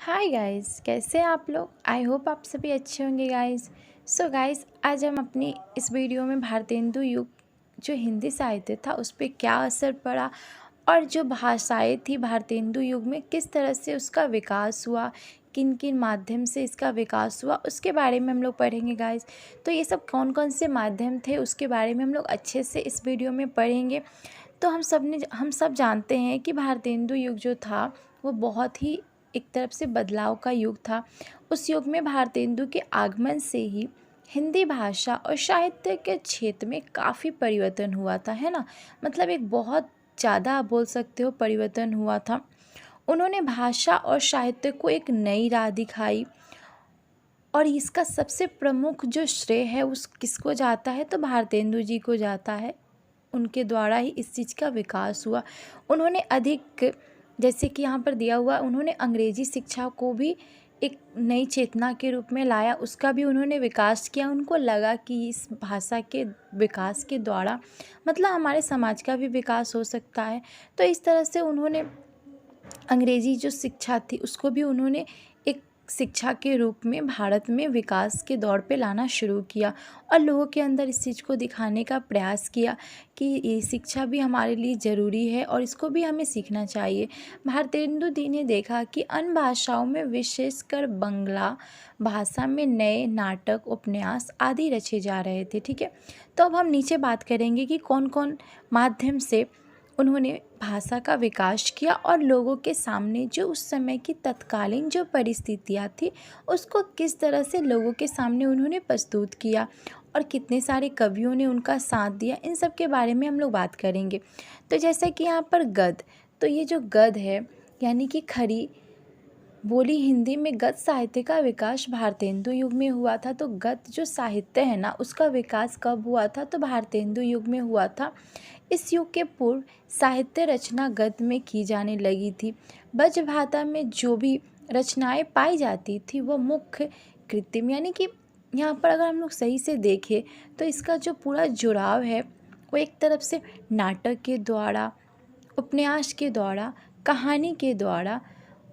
Hi guys, कैसे हैं आप लोग। आई होप आप सभी अच्छे होंगे गाइस। सो गाइस, आज हम अपनी इस वीडियो में भारतेंदु युग जो हिंदी साहित्य था उस पर क्या असर पड़ा और जो भाषाएं थी भारतेंदु युग में किस तरह से उसका विकास हुआ, किन किन माध्यम से इसका विकास हुआ, उसके बारे में हम लोग पढ़ेंगे गाइस। तो ये सब कौन कौन से माध्यम थे उसके बारे में हम लोग अच्छे से इस वीडियो में पढ़ेंगे। तो हम सब जानते हैं कि भारतेंदु युग जो था वो बहुत ही एक तरफ से बदलाव का युग था। उस युग में भारतेंदु के आगमन से ही हिंदी भाषा और साहित्य के क्षेत्र में काफ़ी परिवर्तन हुआ था, है ना। मतलब एक बहुत ज़्यादा आप बोल सकते हो परिवर्तन हुआ था। उन्होंने भाषा और साहित्य को एक नई राह दिखाई और इसका सबसे प्रमुख जो श्रेय है उस किसको जाता है, तो भारतेंदु जी को जाता है। उनके द्वारा ही इस चीज़ का विकास हुआ। उन्होंने अधिक, जैसे कि यहाँ पर दिया हुआ, उन्होंने अंग्रेजी शिक्षा को भी एक नई चेतना के रूप में लाया, उसका भी उन्होंने विकास किया। उनको लगा कि इस भाषा के विकास के द्वारा मतलब हमारे समाज का भी विकास हो सकता है। तो इस तरह से उन्होंने अंग्रेजी जो शिक्षा थी उसको भी उन्होंने एक शिक्षा के रूप में भारत में विकास के दौर पे लाना शुरू किया और लोगों के अंदर इस चीज़ को दिखाने का प्रयास किया कि ये शिक्षा भी हमारे लिए ज़रूरी है और इसको भी हमें सीखना चाहिए। भारतेंदु जी ने देखा कि अन्य भाषाओं में विशेषकर बंगला भाषा में नए नाटक, उपन्यास आदि रचे जा रहे थे। ठीक है, तो अब हम नीचे बात करेंगे कि कौन कौन माध्यम से उन्होंने भाषा का विकास किया और लोगों के सामने जो उस समय की तत्कालीन जो परिस्थितियाँ थी उसको किस तरह से लोगों के सामने उन्होंने प्रस्तुत किया और कितने सारे कवियों ने उनका साथ दिया, इन सब के बारे में हम लोग बात करेंगे। तो जैसा कि यहाँ पर गद्य, तो ये जो गद्य है यानी कि खड़ी बोली हिंदी में गद्य साहित्य का विकास भारतेंदु युग में हुआ था। तो गद्य जो साहित्य है ना उसका विकास कब हुआ था, तो भारतेंदु युग में हुआ था। इस युग के पूर्व साहित्य रचना गद्य में की जाने लगी थी। ब्रजभाषा में जो भी रचनाएं पाई जाती थी वह मुख्य कृत्रिम, यानी कि यहाँ पर अगर हम लोग सही से देखें तो इसका जो पूरा जुड़ाव है वो एक तरफ से नाटक के द्वारा, उपन्यास के द्वारा, कहानी के द्वारा,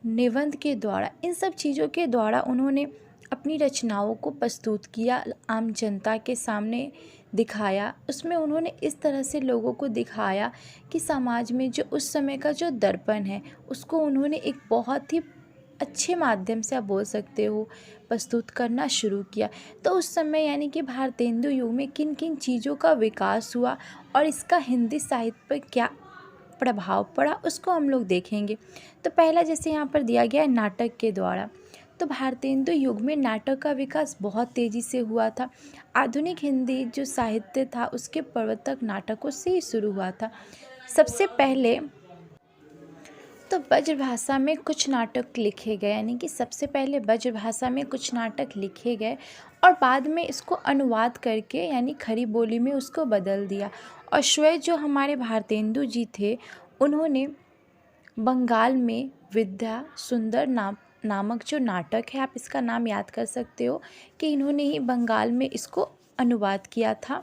निबंध के द्वारा, इन सब चीज़ों के द्वारा उन्होंने अपनी रचनाओं को प्रस्तुत किया, आम जनता के सामने दिखाया। उसमें उन्होंने इस तरह से लोगों को दिखाया कि समाज में जो उस समय का जो दर्पण है उसको उन्होंने एक बहुत ही अच्छे माध्यम से आप बोल सकते हो प्रस्तुत करना शुरू किया। तो उस समय यानी कि भारतेंदु युग में किन किन चीज़ों का विकास हुआ और इसका हिंदी साहित्य पर क्या प्रभाव पड़ा उसको हम लोग देखेंगे। तो पहला जैसे यहाँ पर दिया गया है नाटक के द्वारा, तो भारतेंदु युग में नाटक का विकास बहुत तेज़ी से हुआ था। आधुनिक हिंदी जो साहित्य था उसके प्रवर्तक नाटकों से ही शुरू हुआ था। सबसे पहले तो ब्रजभाषा में कुछ नाटक लिखे गए, यानी कि सबसे पहले ब्रजभाषा में कुछ नाटक लिखे गए और बाद में इसको अनुवाद करके यानी खड़ी बोली में उसको बदल दिया। और स्वयं जो हमारे भारतेंदु जी थे उन्होंने बंगाल में विद्या सुंदर नामक जो नाटक है, आप इसका नाम याद कर सकते हो कि इन्होंने ही बंगाल में इसको अनुवाद किया था।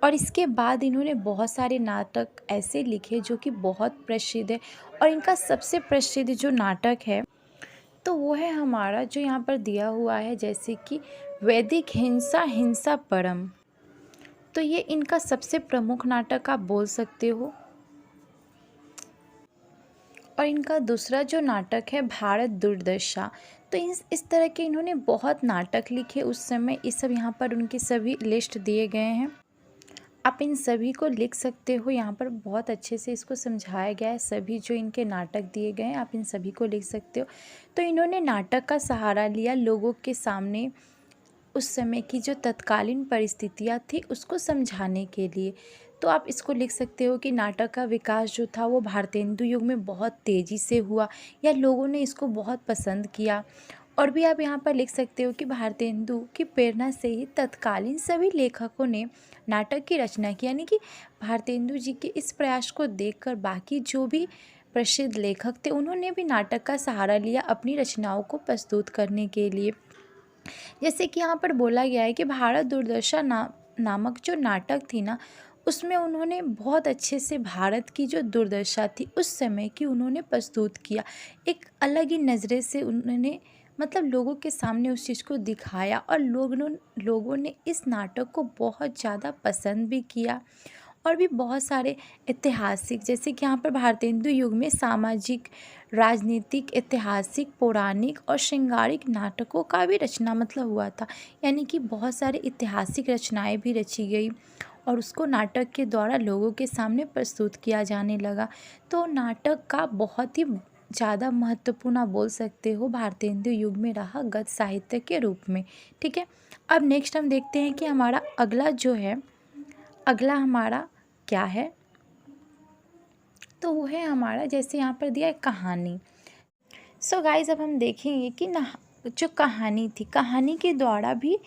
और इसके बाद इन्होंने बहुत सारे नाटक ऐसे लिखे जो कि बहुत प्रसिद्ध है और इनका सबसे प्रसिद्ध जो नाटक है तो वो है हमारा जो यहाँ पर दिया हुआ है, जैसे कि वैदिक हिंसा हिंसा परम। तो ये इनका सबसे प्रमुख नाटक आप बोल सकते हो। और इनका दूसरा जो नाटक है भारत दुर्दशा। तो इस तरह के इन्होंने बहुत नाटक लिखे उस समय। ये सब यहाँ पर उनके सभी लिस्ट दिए गए हैं, आप इन सभी को लिख सकते हो। यहाँ पर बहुत अच्छे से इसको समझाया गया है, सभी जो इनके नाटक दिए गए हैं आप इन सभी को लिख सकते हो। तो इन्होंने नाटक का सहारा लिया लोगों के सामने उस समय की जो तत्कालीन परिस्थितियाँ थी उसको समझाने के लिए। तो आप इसको लिख सकते हो कि नाटक का विकास जो था वो भारतेंदु युग में बहुत तेज़ी से हुआ या लोगों ने इसको बहुत पसंद किया। और भी आप यहाँ पर लिख सकते हो कि भारतेंदु की प्रेरणा से ही तत्कालीन सभी लेखकों ने नाटक की रचना की, यानी कि भारतेंदु जी के इस प्रयास को देखकर बाकी जो भी प्रसिद्ध लेखक थे उन्होंने भी नाटक का सहारा लिया अपनी रचनाओं को प्रस्तुत करने के लिए। जैसे कि यहाँ पर बोला गया है कि भारत दुर्दशा नामक जो नाटक थी ना उसमें उन्होंने बहुत अच्छे से भारत की जो दुर्दशा थी उस समय की उन्होंने प्रस्तुत किया। एक अलग ही नज़रे से उन्होंने मतलब लोगों के सामने उस चीज़ को दिखाया और लोगों ने इस नाटक को बहुत ज़्यादा पसंद भी किया। और भी बहुत सारे ऐतिहासिक, जैसे कि यहाँ पर भारतेंदु युग में सामाजिक, राजनीतिक, ऐतिहासिक, पौराणिक और श्रृंगारिक नाटकों का भी रचना मतलब हुआ था। यानी कि बहुत सारे ऐतिहासिक रचनाएं भी रची गई और उसको नाटक के द्वारा लोगों के सामने प्रस्तुत किया जाने लगा। तो नाटक का बहुत ही ज़्यादा महत्वपूर्ण आप बोल सकते हो भारतेंदु युग में रहा गद्य साहित्य के रूप में। ठीक है, अब नेक्स्ट हम देखते हैं कि हमारा अगला हमारा क्या है। तो वो है हमारा, जैसे यहाँ पर दिया है कहानी। सो गाइज अब हम देखेंगे कि जो कहानी थी, कहानी के द्वारा भी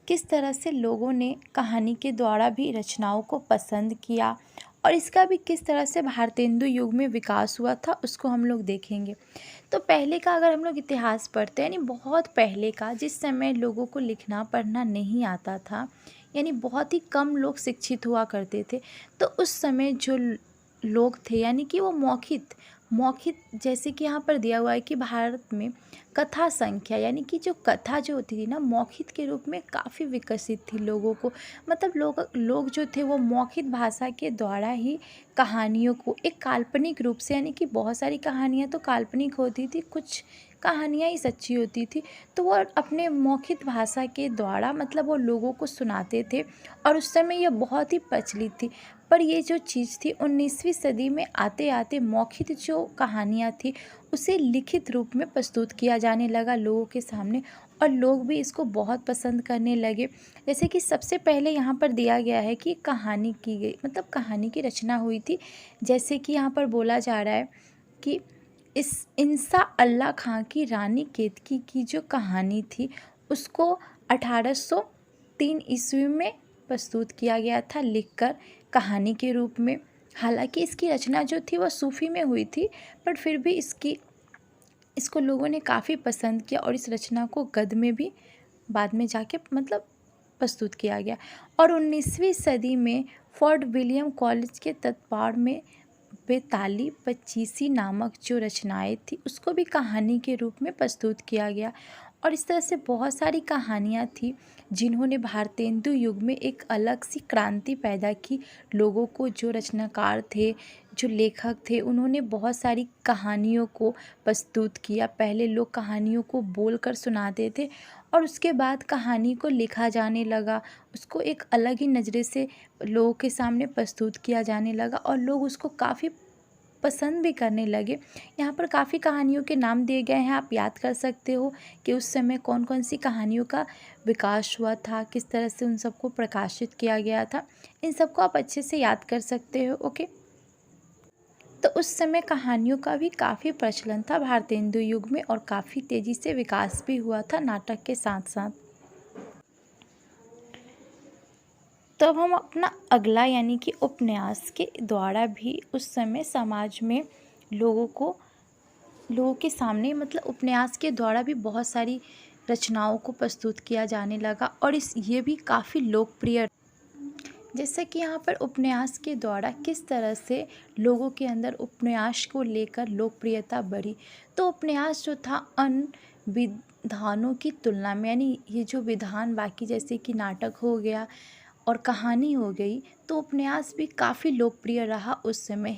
किस तरह से लोगों ने कहानी के द्वारा भी रचनाओं को पसंद किया और इसका भी किस तरह से भारतेंदु युग में विकास हुआ था उसको हम लोग देखेंगे। तो पहले का अगर हम लोग इतिहास पढ़ते हैं, यानी बहुत पहले का, जिस समय लोगों को लिखना पढ़ना नहीं आता था, यानी बहुत ही कम लोग शिक्षित हुआ करते थे, तो उस समय जो लोग थे यानी कि वो मौखिक, जैसे कि यहाँ पर दिया हुआ है कि भारत में कथा संख्या, यानी कि जो कथा जो होती थी ना मौखिक के रूप में काफ़ी विकसित थी। लोगों को मतलब लोग जो थे वो मौखिक भाषा के द्वारा ही कहानियों को एक काल्पनिक रूप से, यानी कि बहुत सारी कहानियाँ तो काल्पनिक होती थी, कुछ कहानियाँ ही सच्ची होती थी, तो वो अपने मौखिक भाषा के द्वारा मतलब वो लोगों को सुनाते थे और उस समय यह बहुत ही प्रचलित थी। पर ये जो चीज़ थी 19वीं सदी में आते आते मौखिक जो कहानियाँ थी उसे लिखित रूप में प्रस्तुत किया जाने लगा लोगों के सामने और लोग भी इसको बहुत पसंद करने लगे। जैसे कि सबसे पहले यहाँ पर दिया गया है कि कहानी की गई, मतलब कहानी की रचना हुई थी। जैसे कि यहाँ पर बोला जा रहा है कि इस इंसा अल्लाह खां की रानी केतकी की जो कहानी थी उसको 1803 ईस्वी में प्रस्तुत किया गया था लिखकर कहानी के रूप में। हालांकि इसकी रचना जो थी वह सूफी में हुई थी, पर फिर भी इसको लोगों ने काफ़ी पसंद किया और इस रचना को गद्य में भी बाद में जाके मतलब प्रस्तुत किया गया। और 19वीं सदी में फोर्ट विलियम कॉलेज के तत्वार में बेताली पच्चीसी नामक जो रचनाएं थी उसको भी कहानी के रूप में प्रस्तुत किया गया। और इस तरह से बहुत सारी कहानियाँ थी जिन्होंने भारतेंदु युग में एक अलग सी क्रांति पैदा की। लोगों को, जो रचनाकार थे, जो लेखक थे, उन्होंने बहुत सारी कहानियों को प्रस्तुत किया। पहले लोग कहानियों को बोलकर सुनाते थे और उसके बाद कहानी को लिखा जाने लगा, उसको एक अलग ही नज़रे से लोगों के सामने प्रस्तुत किया जाने लगा और लोग उसको काफ़ी पसंद भी करने लगे। यहाँ पर काफ़ी कहानियों के नाम दिए गए हैं, आप याद कर सकते हो कि उस समय कौन कौन सी कहानियों का विकास हुआ था, किस तरह से उन सबको प्रकाशित किया गया था, इन सबको आप अच्छे से याद कर सकते हो। ओके, तो उस समय कहानियों का भी काफ़ी प्रचलन था भारतेंदु युग में और काफ़ी तेज़ी से विकास भी हुआ था नाटक के साथ साथ। तो अब हम अपना अगला यानी कि उपन्यास के द्वारा भी उस समय समाज में लोगों के सामने मतलब उपन्यास के द्वारा भी बहुत सारी रचनाओं को प्रस्तुत किया जाने लगा और ये भी काफ़ी लोकप्रिय। जैसे कि यहाँ पर उपन्यास के द्वारा किस तरह से लोगों के अंदर उपन्यास को लेकर लोकप्रियता बढ़ी। तो उपन्यास जो था अन्य विधानों की तुलना में, यानी ये जो विधान बाकी जैसे कि नाटक हो गया और कहानी हो गई, तो उपन्यास भी काफ़ी लोकप्रिय रहा उस समय।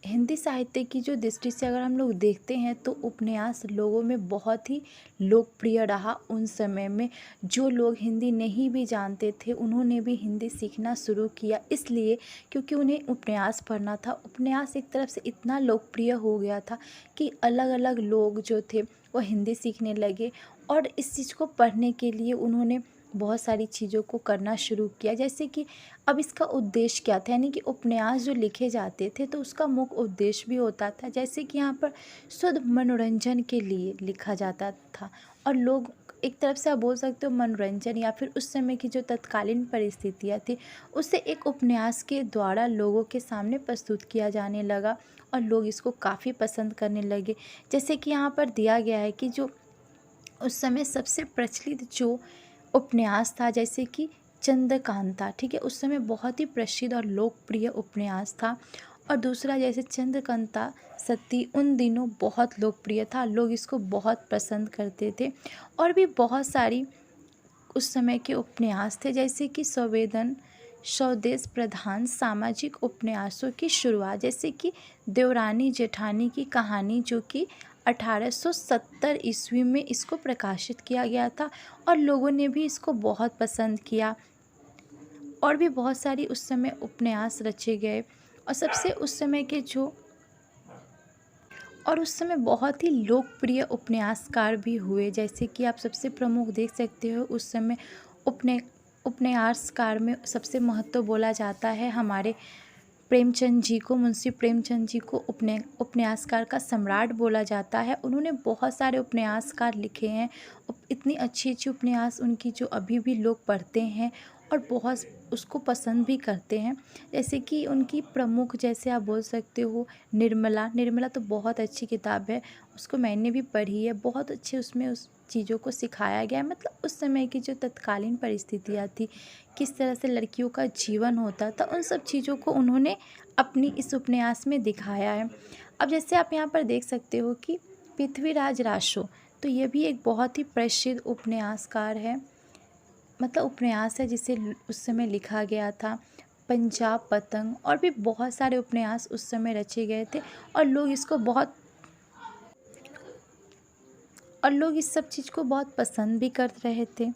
हिंदी साहित्य की जो दृष्टि से अगर हम लोग देखते हैं तो उपन्यास लोगों में बहुत ही लोकप्रिय रहा उन समय में। जो लोग हिंदी नहीं भी जानते थे उन्होंने भी हिंदी सीखना शुरू किया, इसलिए क्योंकि उन्हें उपन्यास पढ़ना था। उपन्यास एक तरफ से इतना लोकप्रिय हो गया था कि अलग अलग लोग जो थे वो हिंदी सीखने लगे और इस चीज़ को पढ़ने के लिए उन्होंने बहुत सारी चीज़ों को करना शुरू किया। जैसे कि अब इसका उद्देश्य क्या था, यानी कि उपन्यास जो लिखे जाते थे तो उसका मुख्य उद्देश्य भी होता था, जैसे कि यहाँ पर शुद्ध मनोरंजन के लिए लिखा जाता था और लोग एक तरफ से आप बोल सकते हो मनोरंजन या फिर उस समय की जो तत्कालीन परिस्थितियाँ थी उसे एक उपन्यास के द्वारा लोगों के सामने प्रस्तुत किया जाने लगा और लोग इसको काफ़ी पसंद करने लगे। जैसे कि यहाँ पर दिया गया है कि जो उस समय सबसे प्रचलित जो उपन्यास था, जैसे कि चंद्रकांता, ठीक है, उस समय बहुत ही प्रसिद्ध और लोकप्रिय उपन्यास था। और दूसरा जैसे चंद्रकांता सती उन दिनों बहुत लोकप्रिय था, लोग इसको बहुत पसंद करते थे। और भी बहुत सारी उस समय के उपन्यास थे, जैसे कि संवेदन स्वदेश प्रधान सामाजिक उपन्यासों की शुरुआत, जैसे कि देवरानी जेठानी की कहानी, जो कि 1870 ईस्वी में इसको प्रकाशित किया गया था और लोगों ने भी इसको बहुत पसंद किया। और भी बहुत सारी उस समय उपन्यास रचे गए और सबसे उस समय के जो और उस समय बहुत ही लोकप्रिय उपन्यासकार भी हुए, जैसे कि आप सबसे प्रमुख देख सकते हो उस समय उपन्यासकार में सबसे महत्व बोला जाता है हमारे प्रेमचंद जी को। मुंशी प्रेमचंद जी को उपन्यासकार का सम्राट बोला जाता है। उन्होंने बहुत सारे उपन्यासकार लिखे हैं, इतनी अच्छी अच्छी उपन्यास उनकी जो अभी भी लोग पढ़ते हैं और बहुत उसको पसंद भी करते हैं। जैसे कि उनकी प्रमुख, जैसे आप बोल सकते हो निर्मला तो बहुत अच्छी किताब है, उसको मैंने भी पढ़ी है, बहुत अच्छे उसमें उस चीज़ों को सिखाया गया है। मतलब उस समय की जो तत्कालीन परिस्थितियाँ थी, किस तरह से लड़कियों का जीवन होता था, उन सब चीज़ों को उन्होंने अपनी इस उपन्यास में दिखाया है। अब जैसे आप यहाँ पर देख सकते हो कि पृथ्वीराज रासो, तो ये भी एक बहुत ही प्रसिद्ध उपन्यासकार है, मतलब उपन्यास है जिसे उस समय लिखा गया था। पंजाब पतंग और भी बहुत सारे उपन्यास उस समय रचे गए थे और लोग इस सब चीज़ को बहुत पसंद भी कर रहे थे।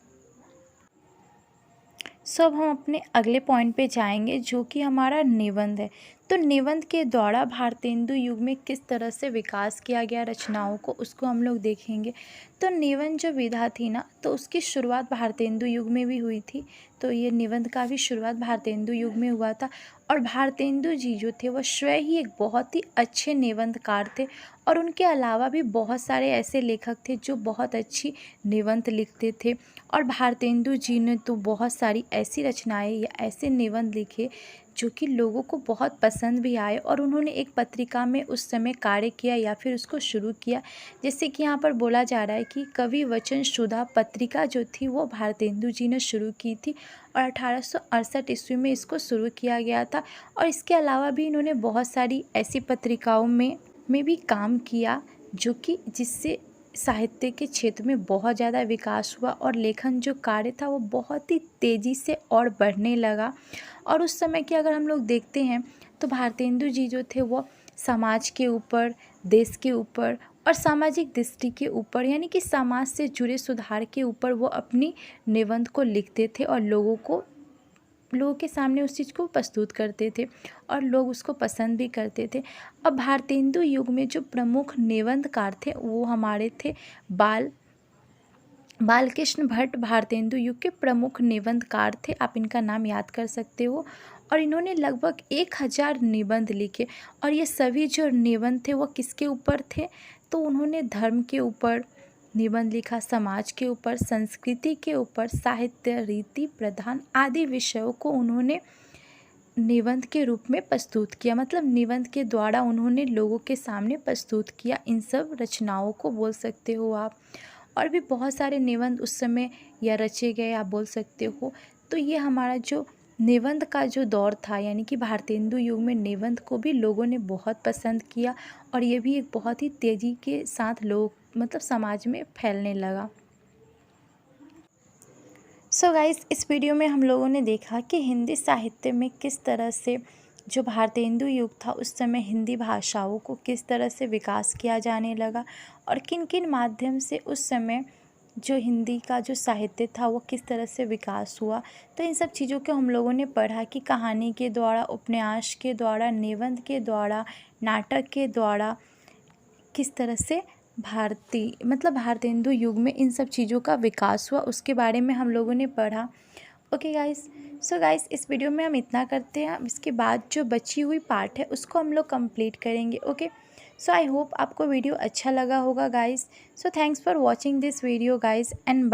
अब हम अपने अगले पॉइंट पे जाएंगे, जो कि हमारा निबंध है। तो निबंध के द्वारा भारतेंदु युग में किस तरह से विकास किया गया रचनाओं को, उसको हम लोग देखेंगे। तो निबंध जो विधा थी ना, तो उसकी शुरुआत भारतेंदु युग में भी हुई थी। तो ये निबंध का भी शुरुआत भारतेंदु युग में हुआ था। और भारतेंदु जी जो थे वह स्वयं ही एक बहुत ही अच्छे निबंधकार थे और उनके अलावा भी बहुत सारे ऐसे लेखक थे जो बहुत अच्छी निबंध लिखते थे। और भारतेंदु जी ने तो बहुत सारी ऐसी रचनाएं या ऐसे निबंध लिखे जो कि लोगों को बहुत पसंद भी आए और उन्होंने एक पत्रिका में उस समय कार्य किया या फिर उसको शुरू किया। जैसे कि यहाँ पर बोला जा रहा है कि कवि वचन सुधा पत्रिका जो थी वो भारतेंदु जी ने शुरू की थी और 1868 ईस्वी में इसको शुरू किया गया था। और इसके अलावा भी इन्होंने बहुत सारी ऐसी पत्रिकाओं में भी काम किया जो कि जिससे साहित्य के क्षेत्र में बहुत ज़्यादा विकास हुआ और लेखन जो कार्य था वो बहुत ही तेज़ी से और बढ़ने लगा। और उस समय के अगर हम लोग देखते हैं तो भारतेंदु जी जो थे वो समाज के ऊपर, देश के ऊपर और सामाजिक दृष्टि के ऊपर, यानी कि समाज से जुड़े सुधार के ऊपर वो अपनी निबंध को लिखते थे और लोगों के सामने उस चीज़ को प्रस्तुत करते थे और लोग उसको पसंद भी करते थे। अब भारतेंदु युग में जो प्रमुख निबंधकार थे वो हमारे थे बालकृष्ण भट्ट। भारतेंदु युग के प्रमुख निबंधकार थे, आप इनका नाम याद कर सकते हो। और इन्होंने लगभग 1000 निबंध लिखे और ये सभी जो निबंध थे वो किसके ऊपर थे, तो उन्होंने धर्म के ऊपर निबंध लिखा, समाज के ऊपर, संस्कृति के ऊपर, साहित्य, रीति प्रधान आदि विषयों को उन्होंने निबंध के रूप में प्रस्तुत किया। मतलब निबंध के द्वारा उन्होंने लोगों के सामने प्रस्तुत किया इन सब रचनाओं को, बोल सकते हो आप। और भी बहुत सारे निबंध उस समय या रचे गए, आप बोल सकते हो। तो ये हमारा जो निबंध का जो दौर था, यानी कि भारतेंदु युग में निबंध को भी लोगों ने बहुत पसंद किया और ये भी एक बहुत ही तेज़ी के साथ मतलब समाज में फैलने लगा। गाइस, इस वीडियो में हम लोगों ने देखा कि हिंदी साहित्य में किस तरह से जो भारतेंदु युग था उस समय हिंदी भाषाओं को किस तरह से विकास किया जाने लगा और किन किन माध्यम से उस समय जो हिंदी का जो साहित्य था वो किस तरह से विकास हुआ। तो इन सब चीज़ों को हम लोगों ने पढ़ा कि कहानी के द्वारा, उपन्यास के द्वारा, निबंध के द्वारा, नाटक के द्वारा किस तरह से भारतेंदु युग में इन सब चीज़ों का विकास हुआ, उसके बारे में हम लोगों ने पढ़ा। ओके गाइस, गाइस इस वीडियो में हम इतना करते हैं। इसके बाद जो बची हुई पार्ट है उसको हम लोग कंप्लीट करेंगे। ओके, आई होप आपको वीडियो अच्छा लगा होगा guys. Thanks for watching this video guys and bye.